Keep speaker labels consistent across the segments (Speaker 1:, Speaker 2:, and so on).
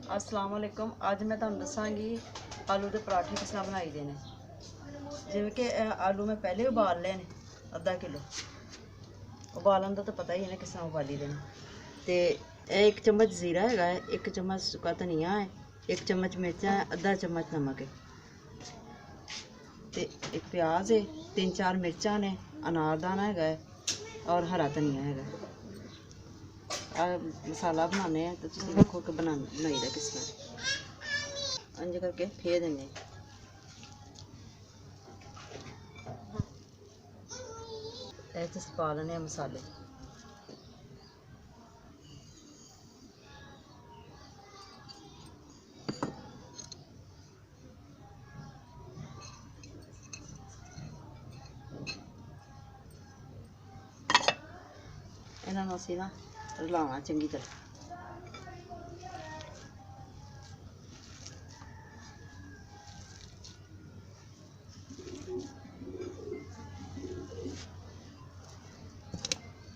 Speaker 1: अस्सलाम वालेकुम। अज मैं तुहानू दसांगी आलू के पराठे किस तरह बनाई देने। जिवें कि आलू मैं पहले उबाल ले ने अद्धा किलो। उबालन का तो पता ही है ना किस तरह उबाली देने। तो एक चम्मच जीरा है, एक चम्मच सुक्का धनिया है, एक चम्मच मिर्चा है, अद्धा चम्मच नमक है, तो एक प्याज है, 3-4 मिर्चा ने, अनारदाना है और हरा धनिया है। मसाला बनाने हैं तो तुम देखो कि बनाई दा किस तरह। इंज करके फेर देने। पा लेने मसाले। इन्हों असी ना रलाना चंगी तरह।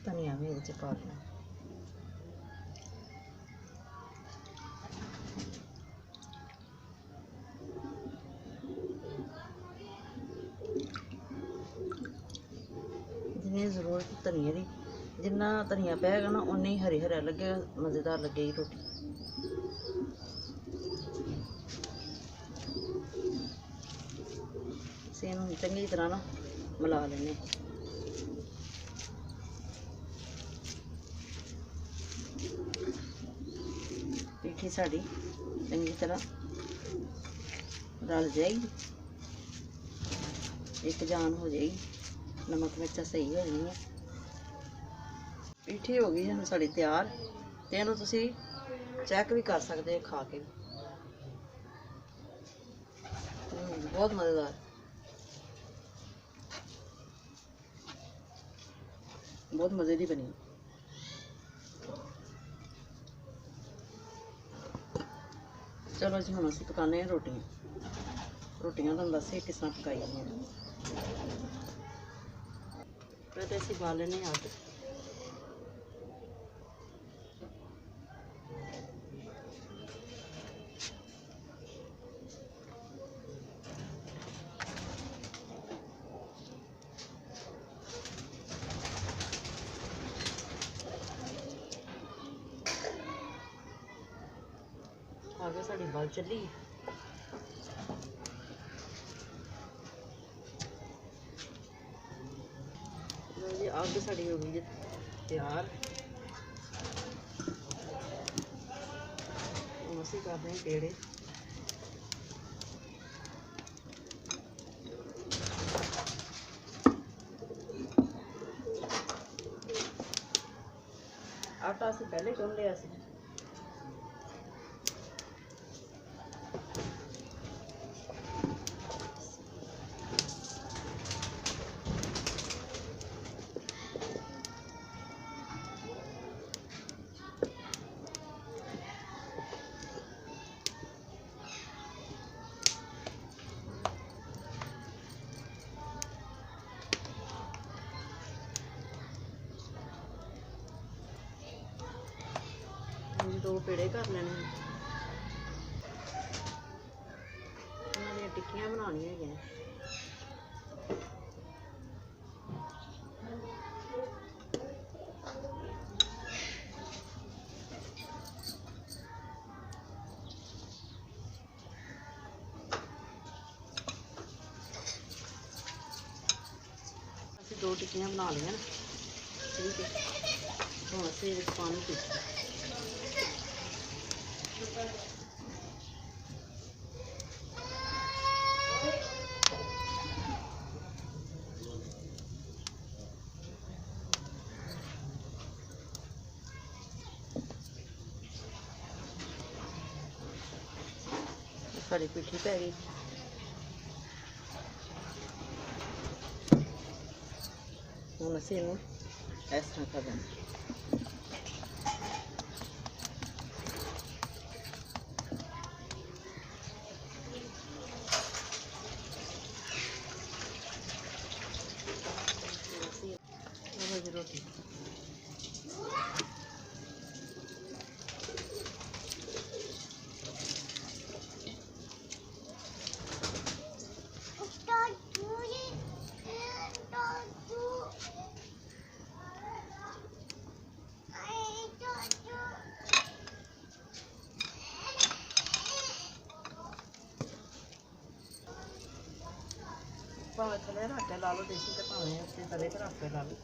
Speaker 1: धनिया भी ये पा लेना। जिन्नी जरूरत धनिया की, जिन्ना धनिया पेगा ना उन्नी हरी हरा लगेगा, मज़ेदार लगेगी रोटी। इसे चंगी तरह ना मिला लेने। पीठी साड़ी चंगी तरह रल जाएगी, एक जान हो जाएगी, नमक मिर्चा सही हो जानी है। पीठी हो गई है साड़ी तैयार। तो इन्हू तुसी चेक भी कर सकते हो खा के। बहुत मज़ेदार, बहुत मज़े की बनी। चलो जी हम असी पकाने रोटियां। रोटियां तुहानू दस्से किस तरह पकाई दी। फिर असी पा लेने अग। आगे साड़ी बल चली। जी अग साड़ी हो गई जी तैयार। असी कर रहे हैं पेड़े। आटा असी पहले गुन लिया सी। दो पेड़े कर लेने। टिक्कियां बनानियां है। असीं 2 टिक्कियां बना लिया ना, ठीक है। हुण असीं पानी पी साड़ी पिठी पै गई। हुण असीं इहनूं इस तरह कर देना। रोटी ਭਾਵੇਂ ਥੱਲੇ ਰੱਖ ਕੇ ਲਾ ਲਓ ਦੇਸੀ ਤੇ ਭਾਵੇਂ ਉੱਤੇ ਤਵੇ ਤੇ ਰੱਖ ਕੇ ਲਾ ਲਓ।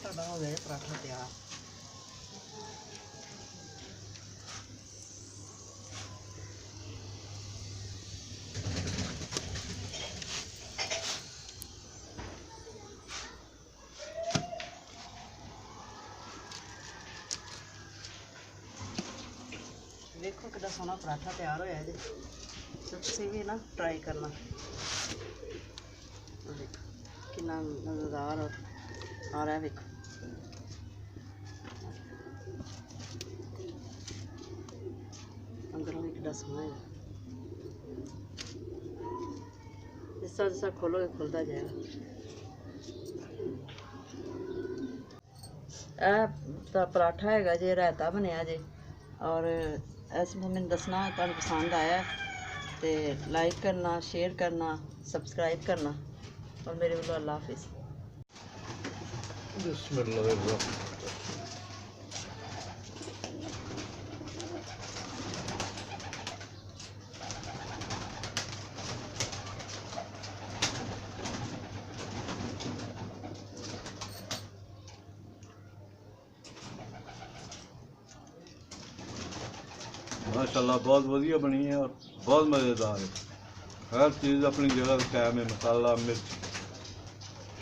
Speaker 1: ਸਾਡਾ ਹੋ ਗਿਆ ਪਰਾਠਾ ਤਿਆਰ। देखो कितना सोहना पराठा तैयार होया जी। तो तुसीं भी ना ट्राई करना। देखो कितना मज़ेदार आ रहा है। देखो अंदरों भी कितना सोहना है। जिस तरह जिस तरह खोलोगे खुलता जाएगा। पराठा है जी रायता बनया जी। और इस मैंने दसना तुहानू पसंद आया तो लाइक करना, शेयर करना, सब्सक्राइब करना और मेरे वालों अल्लाह हाफिज़।
Speaker 2: माशाल्लाह बहुत वधिया बनी है और बहुत मज़ेदार है। हर चीज़ अपनी जगह कायम है। मसाला, मिर्च,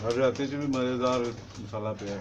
Speaker 2: हर रायते च भी मज़ेदार मसाला पे है।